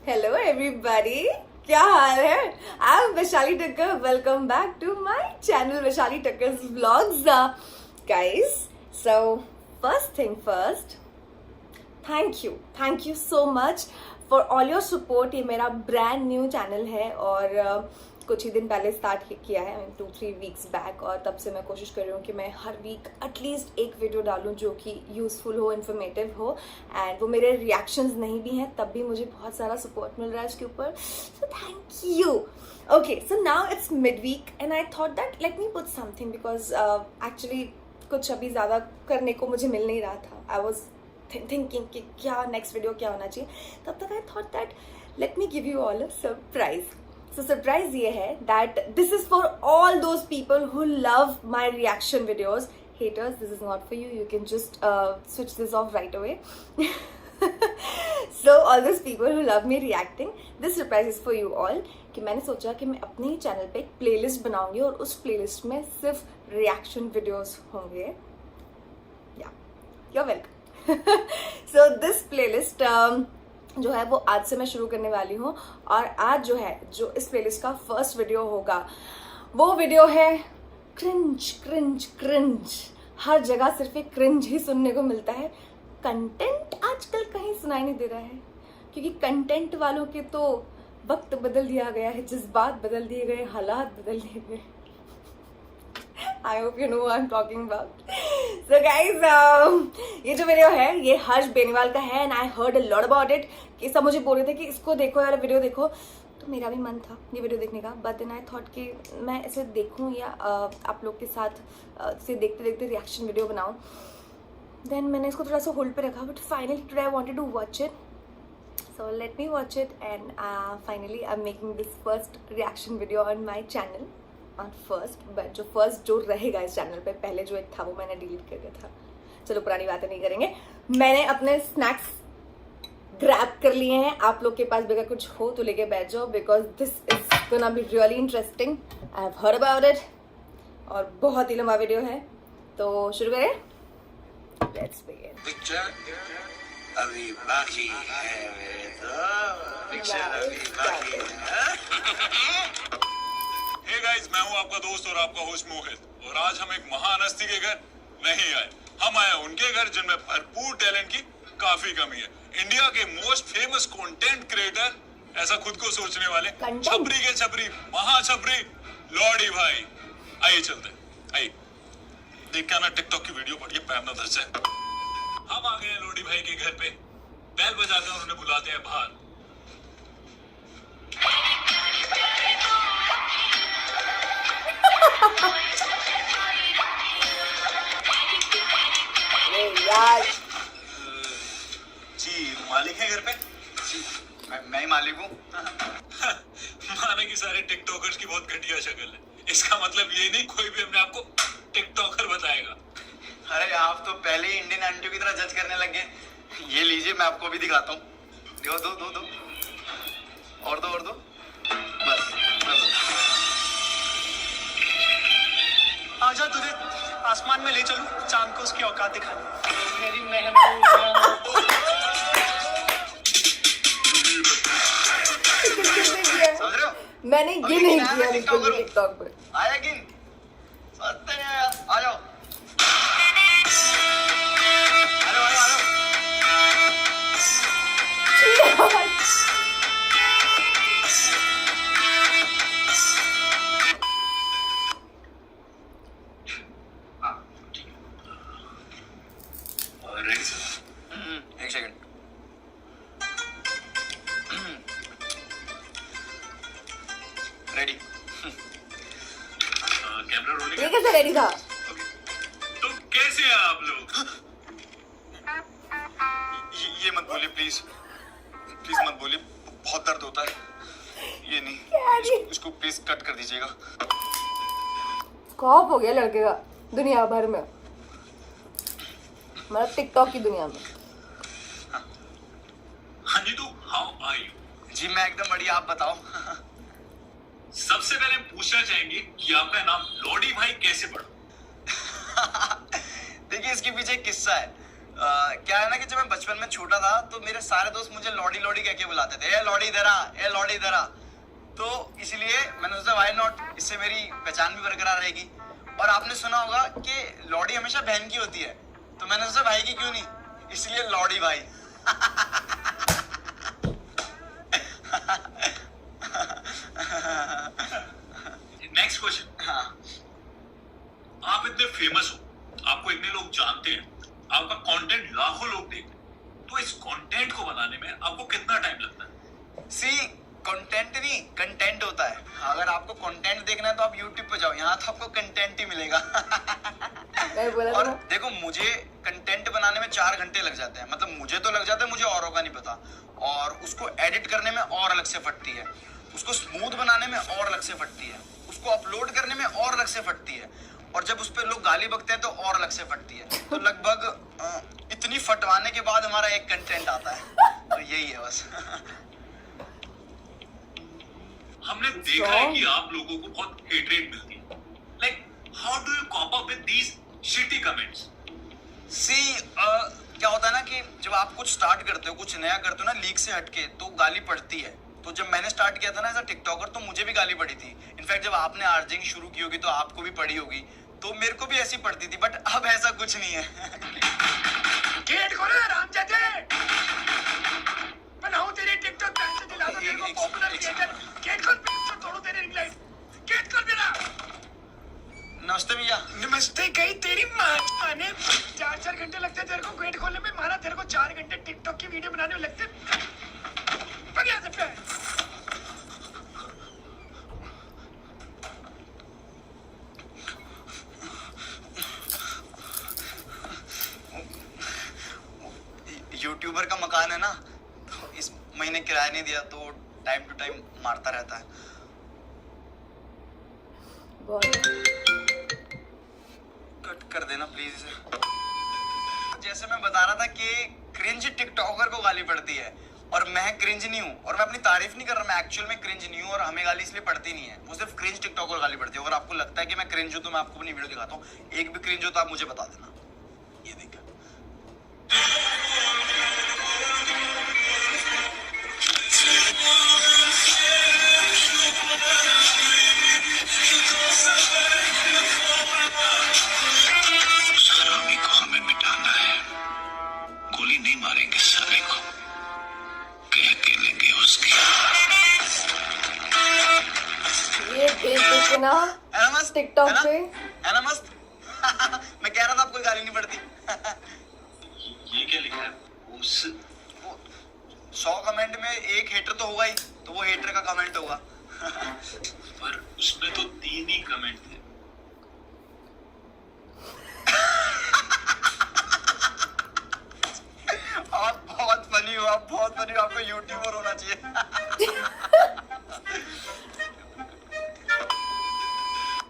Hello everybody, क्या हाल है? आई am Vaishali Thakkar. Welcome back to my channel Vaishali Thakkar's vlogs. Guys, so first thing first, thank you so much for all your support. ये मेरा brand new channel है और कुछ ही दिन पहले स्टार्ट किया है, 2-3 वीक्स बैक, और तब से मैं कोशिश कर रही हूँ कि मैं हर वीक एटलीस्ट एक वीडियो डालूँ जो कि यूज़फुल हो, इन्फॉर्मेटिव हो. एंड वो मेरे रिएक्शंस नहीं भी हैं तब भी मुझे बहुत सारा सपोर्ट मिल रहा है इसके ऊपर. So thank you. Okay, so now it's mid weekend I thought that let me put something because actually कुछ अभी ज़्यादा करने को मुझे मिल नहीं रहा था. आई वॉज थिंकिंग कि क्या नेक्स्ट वीडियो क्या होना चाहिए. तब तक आई thought that let me give you all a surprise. So surprise ये है that this is for all those people who love my reaction videos. Haters, this is not for you. You can just switch this off right away. So all those people who love me reacting, this surprise is for you all. कि मैंने सोचा कि मैं अपने ही channel पे एक playlist बनाऊंगी और उस प्लेलिस्ट में सिर्फ रिएक्शन वीडियोस होंगे. या you're welcome. So this playlist जो है वो आज से मैं शुरू करने वाली हूँ. और आज जो है जो इस प्लेलिस्ट का फर्स्ट वीडियो होगा वो वीडियो है क्रिंज क्रिंज क्रिंज. हर जगह सिर्फ एक क्रिंज ही सुनने को मिलता है. कंटेंट आजकल कहीं सुनाई नहीं दे रहा है क्योंकि कंटेंट वालों के तो वक्त बदल दिया गया है, जज्बात बदल दिए गए, हालात बदल दिए गए. I hope you know what I'm talking about. So guys, ये जो वीडियो है ये हर्ष बेनीवाल का है. And I heard a lot about it. कि सब मुझे बोल रहे थे कि इसको देखो यार, वीडियो देखो. तो मेरा भी मन था ये वीडियो देखने का. But then I thought कि मैं इसे देखूं या आप लोग के साथ इसे देखते देखते रिएक्शन वीडियो बनाऊं. Then मैंने इसको थोड़ा सा होल्ड पे रखा. But finally today I wanted to watch it. So let me watch it. And finally I'm making this first reaction video on my channel. But जो फर्स्ट जो रहेगा इस चैनल पे, पहले जो एक था वो मैंने डिलीट कर दिया था. चलो पुरानी बातें नहीं करेंगे. मैंने अपने स्नैक्स ग्रैब कर लिए हैं. आप लोग के पास भी अगर कुछ हो तो लेके बैठ जाओ because this is gonna be really interesting. I have heard about it. और बहुत ही लंबा वीडियो है तो शुरू करें. Let's begin. पिक्चर अभी बाकी है मेरे तो, पिक्चर अभी बाकी है. हे गाइस, मैं हूं आपका दोस्त और आपका होस्ट मोहित. और आज हम एक महान हस्ती के घर नहीं आए, हम आए उनके घर जिनमें भरपूर टैलेंट की काफी कमी है. इंडिया के मोस्ट फेमस कंटेंट क्रिएटर, ऐसा खुद को सोचने वाले, छपरी के छपरी, महा छपरी लॉडी भाई. आइए चलते हैं. आइए देख के आना टिकटॉक की वीडियो पढ़िए, पैर ना धर जाए. हम आ गए हैं लॉडी भाई के घर पे. बैल बजाकर उन्हें बुलाते हैं बाहर. यार जी मालिक है घर पे? जी मैं ही मालिक हूँ. माने कि सारे टिकटॉकर्स की बहुत घटिया शक्ल है. इसका मतलब ये नहीं कोई भी अपने आप को टिकटॉकर बताएगा. अरे आप तो पहले ही इंडियन आंटियों की तरह जज करने लग गए. ये लीजिए, मैं आपको भी दिखाता हूँ. दो दो दो दो और दो और दो. बस आजा तुझे आसमान में ले चलूं, चांद को उसकी औकात दिखा दूं. मेरी महबूबा. समझ रहे हो? मैंने ये नहीं किया टिकटॉक पर. आया कि सत्य नहीं आया? आ जाओ. Hello hello hello. एक सेकंड. रेडी. Camera rolling. ये कैसे रेडी था? तो कैसे हैं आप लोग? ये मत बोलिए प्लीज. प्लीज मत बोलिए, बहुत दर्द होता है. ये नहीं, इसको प्लीज कट कर दीजिएगा. खौफ हो गया लड़के का दुनिया भर में, मतलब टिकटॉक की दुनिया में. हाँ जी, तो हाउ आर यू? जी मैं एकदम बढ़िया, आप बताओ. सबसे पहले पूछना चाहेंगे कि आपका नाम लॉडी भाई कैसे पड़ा? देखिए इसके पीछे एक किस्सा है. क्या है ना कि जब मैं बचपन में छोटा था तो मेरे सारे दोस्त मुझे लॉडी लॉडी कह के बुलाते थे, ए लॉडी इधर आ, ए लॉडी इधर आ। तो इसलिए मैंने सोचा व्हाई नॉट, इससे मेरी पहचान भी बरकरार रहेगी। और आपने सुना होगा कि लॉडी हमेशा बहन की होती है, तो मैंने सोचा भाई की क्यों नहीं, इसलिए लॉडी भाई। Next question. हाँ, आप इतने फेमस हो, आपको इतने लोग जानते हैं, आपका कंटेंट लाखों लोग देखते हैं, तो इस कंटेंट को बनाने में आपको कितना टाइम लगता है? सी कंटेंट नहीं कंटेंट होता है। अगर आपको कंटेंट देखना है तो आप YouTube पे जाओ, यहाँ तो आपको कंटेंट ही मिलेगा। मैं बोला था और ना। देखो मुझे कंटेंट बनाने में 4 घंटे लग जाते हैं, मतलब मुझे तो लग जाते हैं, मुझे औरों का नहीं पता। और उसको एडिट करने में और अलग से फटती है, उसको स्मूथ बनाने में और अलग से फटती है, उसको अपलोड करने में और अलग से फटती है, और जब उस पर लोग गाली बकते हैं तो और अलग से फटती है। तो लगभग इतनी फटवाने के बाद हमारा एक कंटेंट आता है। तो यही है बस। हमने देखा है कि आप लोगों को बहुत हेट रेट मिलती है। Like how do you cope up with these shitty comments? See क्या होता है ना कि जब आप कुछ स्टार्ट करते हो, कुछ नया करते हो ना, लीक से हटके, तो गाली पड़ती है। तो जब मैंने स्टार्ट किया था ना एज अ टिकटॉकर, तो मुझे भी गाली पड़ी थी। इनफैक्ट जब आपने आर्जिंग शुरू की होगी तो आपको भी पड़ी होगी, तो मेरे को भी ऐसी पड़ती थी। बट अब ऐसा कुछ नहीं है। गेट खोलो रामजादे, बनाओ तेरे टिकटॉक डांस से दिला दो तेरे को पॉपुलर क्रिएटर। गेट खोल, तोड़ो तेरे रिंग लाइट। गेट खोल मेरा। नमस्ते भैया। नमस्ते कही तेरी माँ ने 4-4 घंटे लगते तेरे को गेट खोलने में, माना तेरे को 4 घंटे टिकटॉक की वीडियो बनाने में लगते। बढ़िया से प्यार। यूट्यूबर का मकान है ना, तो इस महीने किराया नहीं दिया तो टाइम टू टाइम मारता रहता है। कट कर देना प्लीज इसे। जैसे मैं बता रहा था कि क्रिंज टिकटॉकर को गाली पड़ती है, और मैं क्रिंज नहीं हूँ, और मैं अपनी तारीफ नहीं कर रहा, मैं एक्चुअल में क्रिंज नहीं हूँ, और हमें गाली इसलिए पड़ती नहीं है, वो सिर्फ क्रिंज टिकटॉकर गाली पड़ती है। अगर आपको लगता है कि मैं क्रिंज हूँ तो मैं आपको अपनी वीडियो दिखाता हूँ, एक भी क्रिंज हो तो आप मुझे बता देना। ये देखिए, उस हरामी को हमें मिटाना है। गोली नहीं मारेंगे साले को, कह के लेंगे उसकी। ये देख देख के ना है ना मस्त? टिकटॉक है ना? पे है ना मस्त? मैं कह रहा था आपको गाली नहीं पड़ती। ये क्या लिखा है? उस 100 कमेंट में एक हेटर तो होगा ही, तो वो हेटर का कमेंट होगा। पर उसमें तो 3 ही कमेंट थे। आप बहुत फनी हो, आप बहुत फनी हो, आपको यूट्यूबर होना चाहिए।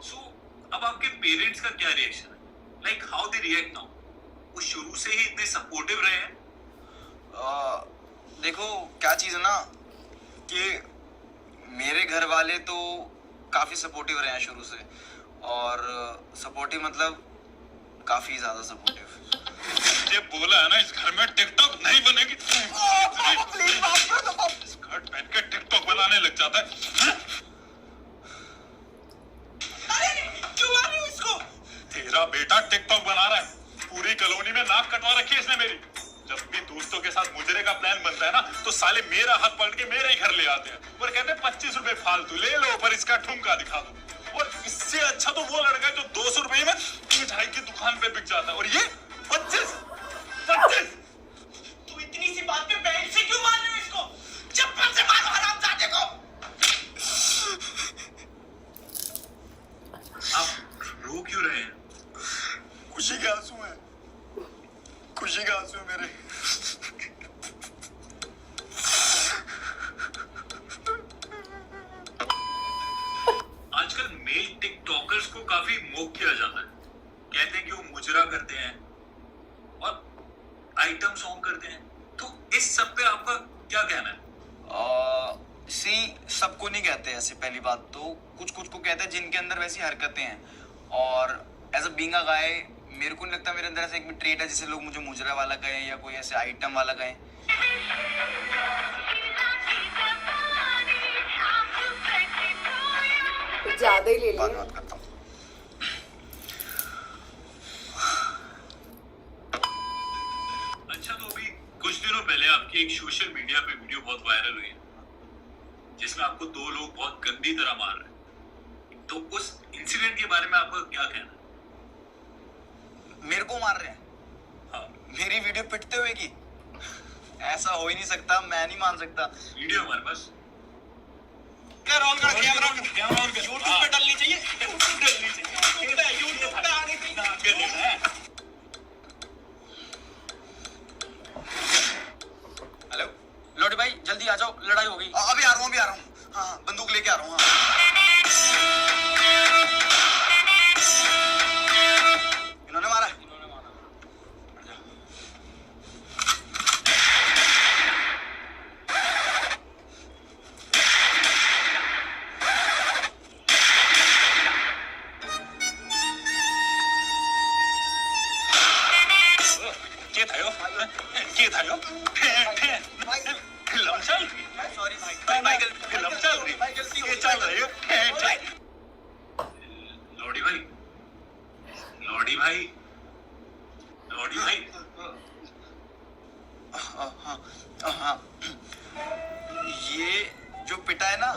सो अब आपके पेरेंट्स का क्या रिएक्शन है? Like how they react now? वो शुरू से ही इतने सपोर्टिव रहे हैं? देखो क्या चीज है ना कि मेरे घर वाले तो काफी सपोर्टिव रहे हैं शुरू से, और सपोर्टिव मतलब काफी ज्यादा सपोर्टिव। ये बोला है ना इस घर में टिकटॉक नहीं बनेगी। प्लीज माफ कर दो। स्कर्ट पहन के टिकटॉक बनाने लग जाता है। क्यों मार रही हो इसको? तेरा बेटा टिकटॉक बना रहा है, पूरी कॉलोनी में नाक कटवा रखी है इसने मेरी। जब भी दोस्तों के साथ मुजरे का प्लान बनता है ना, तो साले मेरा हाथ पकड़ के मेरे ही घर ले आते हैं और कहते हैं 25 रुपए फालतू ले लो, पर इसका ठुमका दिखा दो। और इससे अच्छा तो वो लड़का है जो 200 रुपए में मिठाई की दुकान पे बिक जाता है, और ये 25। तू इतनी सी बात पे बैंड से क्यों मार रहे हो इसको? चप्पल से मारो हरामजादे को। आप रो क्यों रहे हैं? खुशी के आंसू हैं, खुशी के आंसू हैं मेरे। आजकल मेल टिकटॉकर्स को काफी मोक किया जाता है, कहते हैं कि वो मुजरा करते हैं और आइटम सॉन्ग करते हैं। तो इस सब पे आपका क्या कहना है? सी सबको नहीं कहते ऐसे, पहली बात तो कुछ कुछ को कहते हैं जिनके अंदर वैसी हरकतें हैं, और एज अ बीइंग अ गाय मेरे को नहीं लगता मेरे अंदर ऐसा एक भी ट्रेट है जिसे लोग मुझे मुजरा वाला कहें या कोई ऐसे आइटम वाला कहें। कुछ ज्यादा ही ले बाद में लिया। बात करता हूँ। अच्छा, तो अभी कुछ दिनों पहले आपकी एक सोशल मीडिया पे वीडियो बहुत वायरल हुई है जिसमें आपको दो लोग बहुत गंदी तरह मार रहे हैं, तो उस इंसिडेंट के बारे में आपका क्या कहना है? मेरे को मार रहे हैं? हाँ, मेरी वीडियो पिटते हुए की? ऐसा हो ही नहीं सकता, मैं नहीं मान सकता। वीडियो हमारे पास कैमरा ऑन कर, कैमरा ऑन कर। कैमरा ऑन कर। YouTube पे डलनी चाहिए, YouTube पे डलनी चाहिए, YouTube पे आनी चाहिए। हेलो लोडी भाई, जल्दी आ जाओ, लड़ाई हो गई। अभी आ रहा हूँ, अभी आ रहा हूँ। हाँ, बंदूक लेके आ रहा हूँ। इन्होंने मारा है? के था यो? के था यो? फिल्म चल रही। सॉरी भाई, फिल्म चल रही। गलती हो ये गई। चल रही है। लौड़ी भाई, लौड़ी भाई, लौड़ी भाई। हाँ, ये जो पिटा है ना,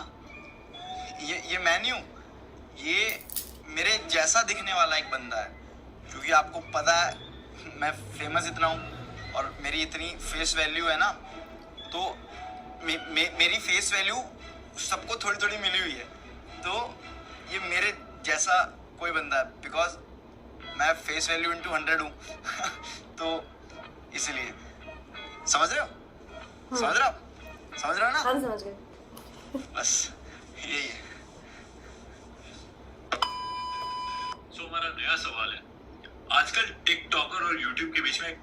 ये मैं नहीं हूँ। ये मेरे जैसा दिखने वाला एक बंदा है, क्योंकि आपको पता है मैं फेमस इतना हूँ और मेरी इतनी फेस वैल्यू है ना, तो मेरी फेस वैल्यू सबको थोड़ी थोड़ी मिली हुई है। तो ये मेरे जैसा कोई बंदा है, बिकॉज मैं फेस वैल्यू इंटू 100 हूँ। तो इसीलिए समझ रहे हो? समझ रहे हो? समझ रहे हो ना? हम समझ गए। बस यही है। तो हमारा नया सवाल है, आजकल टिकटॉकर और यूट्यूब के बीच में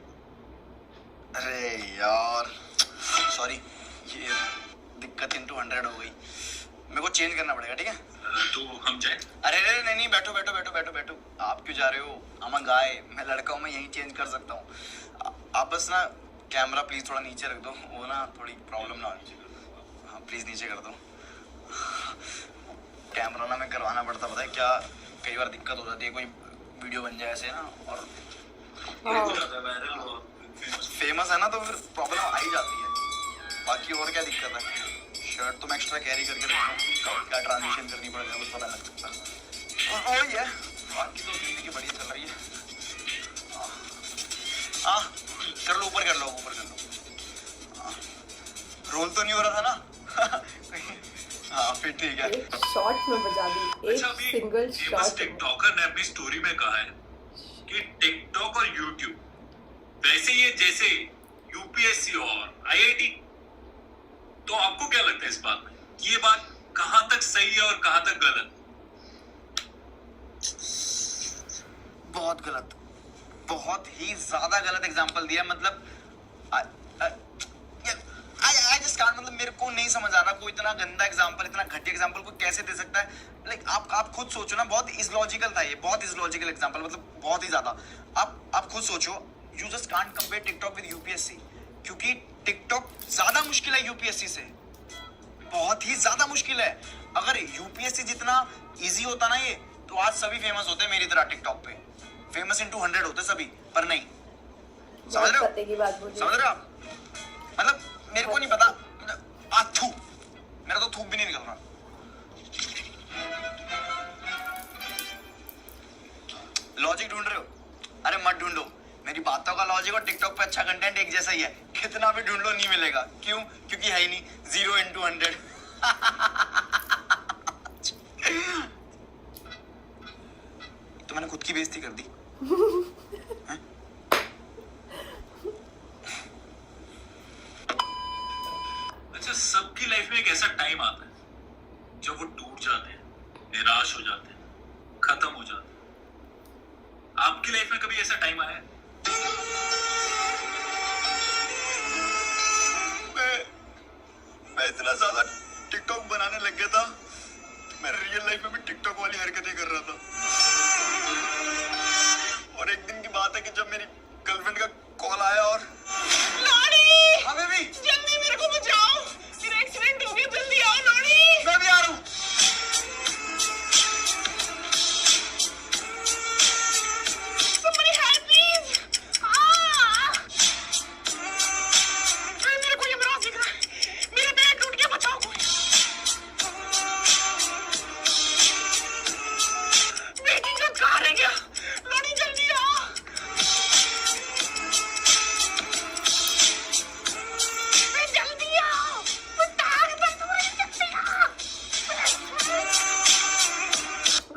अरे यार सॉरी, ये दिक्कत इंटू 100 हो गई। मेरे को चेंज करना पड़ेगा, ठीक है? तो हम जाए। अरे अरे नहीं नहीं, बैठो बैठो बैठो बैठो बैठो। आप क्यों जा रहे हो? I'm a guy, मैं लड़का हूँ, मैं यहीं चेंज कर सकता हूँ। आप बस ना कैमरा प्लीज थोड़ा नीचे रख दो, वो ना थोड़ी प्रॉब्लम ना हो। हाँ प्लीज नीचे कर दो। कैमरा ना मैं करवाना पड़ता, पता है क्या, कई बार दिक्कत हो जाती है, कोई वीडियो बन जाए ऐसे ना और फेमस है ना, तो फिर प्रॉब्लम आ ही जाती है। बाकी और क्या दिक्कत है? शर्ट तो मैं एक्स्ट्रा कैरी करके रखता हूँ, क्या ट्रांजिशन करनी पड़ेगा कुछ पता नहीं लग सकता। और वही है, बाकी तो जिंदगी बढ़िया चल रही है। हाँ कर लो, ऊपर कर लो, ऊपर कर लो। रोल तो नहीं हो रहा था ना? हाँ फिर ठीक है। एक शॉट में बजा दी, एक अच्छा, अभी सिंगल फेमस शॉट में। टिकटॉकर ने अपनी स्टोरी में कहा है कि टिकटॉक और यूट्यूब वैसे ही है जैसे यूपीएससी और आईआईटी। तो आपको क्या लगता है इस बात में, ये बात कहां तक सही है और कहां तक गलत? बहुत गलत, बहुत ही ज्यादा गलत एग्जांपल दिया। मतलब आई जस्ट कांट, मतलब मेरे को नहीं समझ आ रहा कोई इतना गंदा एग्जांपल, इतना घटिया एग्जांपल कोई कैसे दे सकता है। लाइक आप खुद सोचो ना, बहुत इलॉजिकल था ये, बहुत इलॉजिकल एग्जांपल, मतलब बहुत ही ज्यादा। आप खुद सोचो, you just can't compare TikTok with UPSC, क्योंकि टिकटॉक ज्यादा मुश्किल है यूपीएससी से, बहुत ही ज्यादा मुश्किल है। अगर यूपीएससी जितना इजी होता ना ये, तो आज सभी फेमस होते मेरी तरह टिकटॉक पे, फेमस इंटू 100 होते सभी, पर नहीं। समझ रहे हो? पते की बात बोली। समझ रहे हो आप? मतलब मेरे को नहीं पता, थू, मेरा तो थूक भी नहीं निकल रहा। लॉजिक ढूंढ रहे हो? अरे मत ढूंढो, मेरी बातों का लॉजिक और टिकटॉक पे अच्छा कंटेंट एक जैसा ही है। कितना भी ढूंढ लो नहीं मिलेगा। क्यों? क्योंकि है ही नहीं, 0 इंटू 100। तो मैंने खुद की बेइज्जती कर दी। अच्छा, सबकी लाइफ में एक ऐसा टाइम आता है जब वो टूट जाते हैं, निराश हो जाते हैं, खत्म हो जाते हैं। आपकी लाइफ में कभी ऐसा टाइम आया है? मैं इतना ज्यादा टिकटॉक बनाने लग गया था, मैं रियल लाइफ में भी टिकटॉक वाली हरकतें कर रहा था। और एक दिन की बात है कि जब मेरी गर्लफ्रेंड का कॉल आया और लॉरी हाँ बेबी जल्दी मेरे को बचाओ, मेरा एक्सीडेंट हो गया, जल्दी आओ लॉरी। मैं भी आ रहा हूँ। Somebody help please। मेरे को ये मराज दिख रहा है, मेरा बैग टूट गया, बचाओ कोई। बेटी का कहाँ रह गया? लॉरी जल्दी आओ। जल्दी आओ,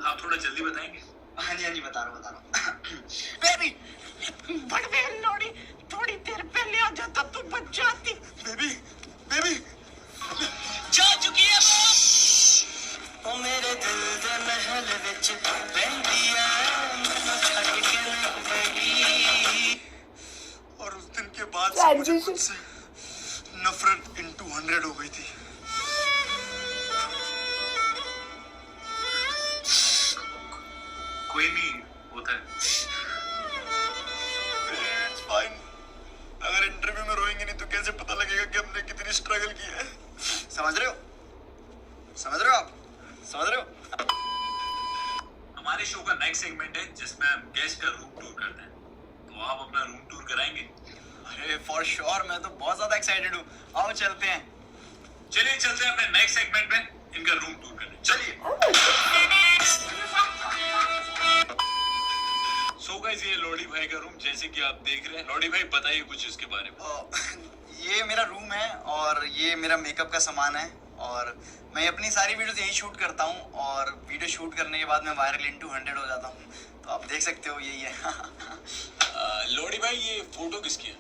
आप थोड़ा जल्दी बताएंगे? हाँ जी बता रहा हूँ। बेबी बड़े लॉरी थोड़ी देर पहले आ जाता तो बच जाती। बेबी बेबी जा चुकी है ओ मेरे दिल दे महल विच बहंदिया मैनू छड्ड के नहीं गई। और उस दिन के बाद से मुझे खुद से नफरत इन 200 हो गई थी। कोई नहीं होता है। It's fine. अगर इंटरव्यू में रोएंगे नहीं तो कैसे पता लगेगा कि हमने कितनी स्ट्रगल की है? समझ रहे हो आप? समझ रहे हो? हमारे शो का नेक्स्ट सेगमेंट है जिसमें हम गेस्ट का रूम टूर करते हैं, तो आप अपना रूम टूर कराएंगे? अरे फॉर श्योर, मैं तो बहुत ज्यादा एक्साइटेड हूँ। आओ चलते हैं। चलिए चलते हैं अपने नेक्स्ट सेगमेंट में इनका रूम टूर करने। चलिए। सो गाइस ये लॉडी भाई का रूम जैसे कि आप देख रहे हैं। लॉडी भाई बताइए कुछ इसके बारे में। ये मेरा रूम है और ये मेरा मेकअप का सामान है और मैं अपनी सारी वीडियोस यही शूट करता हूँ और वीडियो शूट करने के बाद मैं वायरल इन 200 हो जाता हूँ। तो आप देख सकते हो यही है। लॉडी भाई ये फोटो किसकी है?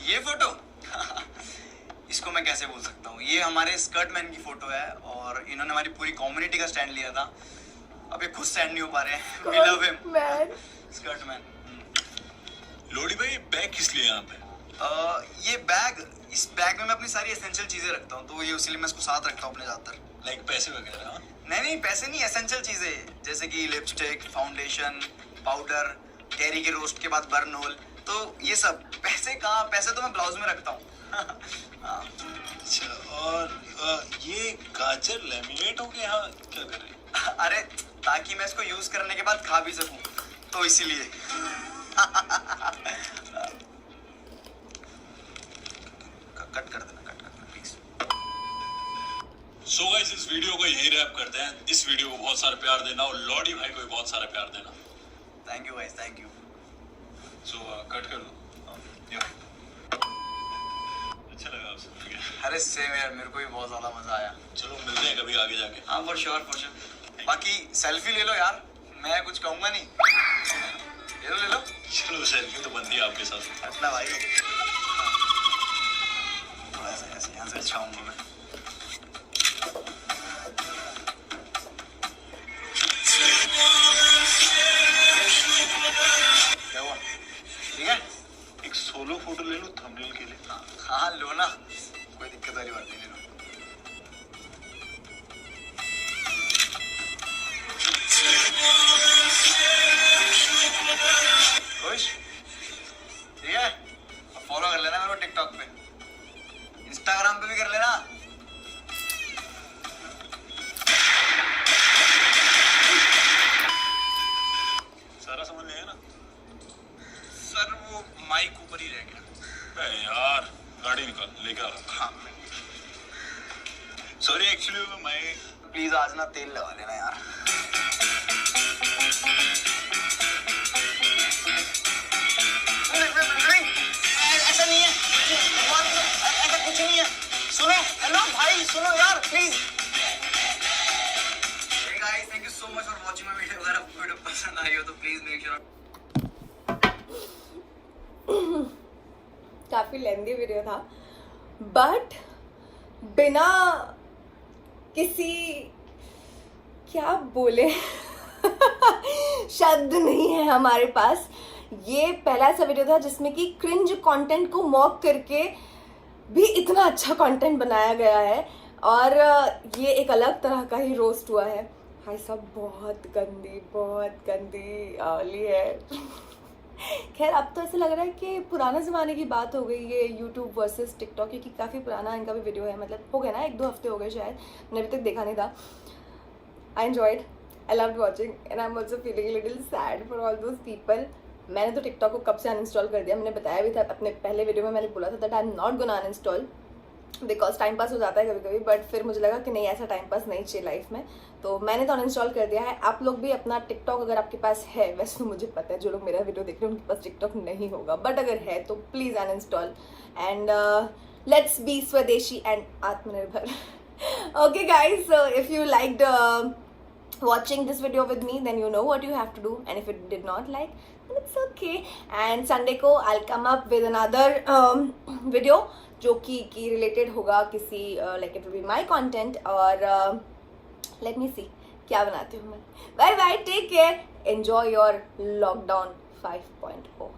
ये फोटो इसको मैं कैसे बोल सकता हूँ, ये हमारे स्कर्ट मैन की फोटो है और इन्होंने हमारी पूरी कम्युनिटी का स्टैंड लिया था। अब ये खुद स्टैंड नहीं हो पा रहे हैं। We love him, skirt man. लॉडी भाई बैग किस लिए यहाँ पे? ये बैग, इस बैग में मैं अपनी सारी एसेंशियल चीजें रखता हूँ, तो ये उसीलिए मैं इसको साथ रखता हूँ अपने ज्यादातर। लाइक पैसे वगैरह? हाँ? नहीं पैसे नहीं, एसेंशियल चीजें जैसे कि लिपस्टिक, फाउंडेशन, पाउडर, कैरी के रोस्ट के बाद बर्न होल, तो ये सब। पैसे कहाँ, पैसे तो मैं ब्लाउज में रखता हूँ। अच्छा, और ये गाजर लेमिनेट हो गया, यहाँ क्या कर रहे हैं? अरे ताकि मैं इसको यूज करने के बाद खा भी सकूं, तो इसीलिए। कट कर देना प्लीज। सो गाइस इस वीडियो को यहीं रैप करते हैं। इस वीडियो को बहुत सारा प्यार देना और लॉडी भाई को भी बहुत सारा प्यार देना। Thank you guys, thank you. So cut कर दो। अच्छा लगा आपसे मिलके। अरे सेम यार, मेरे को भी बहुत ज्यादा मजा आया। चलो मिलते हैं कभी आगे जाके। हाँ फॉर श्योर। बाकी सेल्फी ले लो यार, मैं कुछ कहूंगा नहीं। ले लो। चलो सेल्फी तो बनती है आपके साथ। अपना भाई ऐसे यहाँ से अच्छा हूँ मैं। क्या हुआ? ठीक है, एक सोलो फोटो ले लो थंबनेल के लिए। हाँ लो ना, कोई दिक्कत वाली बात नहीं, ले लो। खुश? ठीक है, अब फॉलो कर लेना मेरे को टिकटॉक पे, इंस्टाग्राम पे भी कर लेना। सारा सामान ले ना? सर वो माइक ऊपर ही रह गया। अरे यार गाड़ी निकाल लेके आ। हाँ सॉरी एक्चुअली मैं प्लीज आज ना तेल लगा लेना यार। ऐसा नहीं है, ऐसा कुछ नहीं है। सुनो, हेलो भाई सुनो यार please. Hey guys, thank you so much for watching my video. अगर आपको वीडियो पसंद आई हो तो प्लीज मेक श्योर। काफ़ी लेंदी वीडियो था, बट बिना किसी, क्या बोले शब्द नहीं है हमारे पास। ये पहला ऐसा वीडियो था जिसमें कि क्रिंज कंटेंट को मॉक करके भी इतना अच्छा कंटेंट बनाया गया है और ये एक अलग तरह का ही रोस्ट हुआ है। भाई साहब बहुत गंदी ली है। खैर अब तो ऐसा लग रहा है कि पुराने ज़माने की बात हो गई ये यूट्यूब वर्सेस टिकटॉक, क्योंकि काफ़ी पुराना इनका भी वीडियो है, मतलब हो गया ना 1-2 हफ्ते हो गए शायद, मैंने अभी तक देखा नहीं था। I enjoyed, I loved watching and I am also feeling little sad for all those people. मैंने तो टिकटॉक को कब से अनइंस्टॉल कर दिया, मैंने बताया भी था अपने पहले वीडियो में, मैंने बोला था that I am not gonna uninstall because time pass हो जाता है कभी कभी, बट फिर मुझे लगा कि नहीं ऐसा टाइम पास नहीं चाहिए लाइफ में, तो मैंने तो अनइंस्टॉल कर दिया है। आप लोग भी अपना टिकटॉक अगर आपके पास है, वैसे तो मुझे पता है जो लोग मेरा वीडियो देख रहे हैं उनके पास टिकटॉक नहीं होगा, बट अगर है तो please uninstall and let's be स्वदेशी एंड आत्मनिर्भर। Okay guys, so if you liked watching this video with me, then you know what you have to do, and if you did not like, then it's okay. And Sunday को I'll come up with another video जो कि related होगा किसी like it will be my content, और let me see क्या बनाती हूँ मैं। Bye bye, take care, enjoy your lockdown 5.0.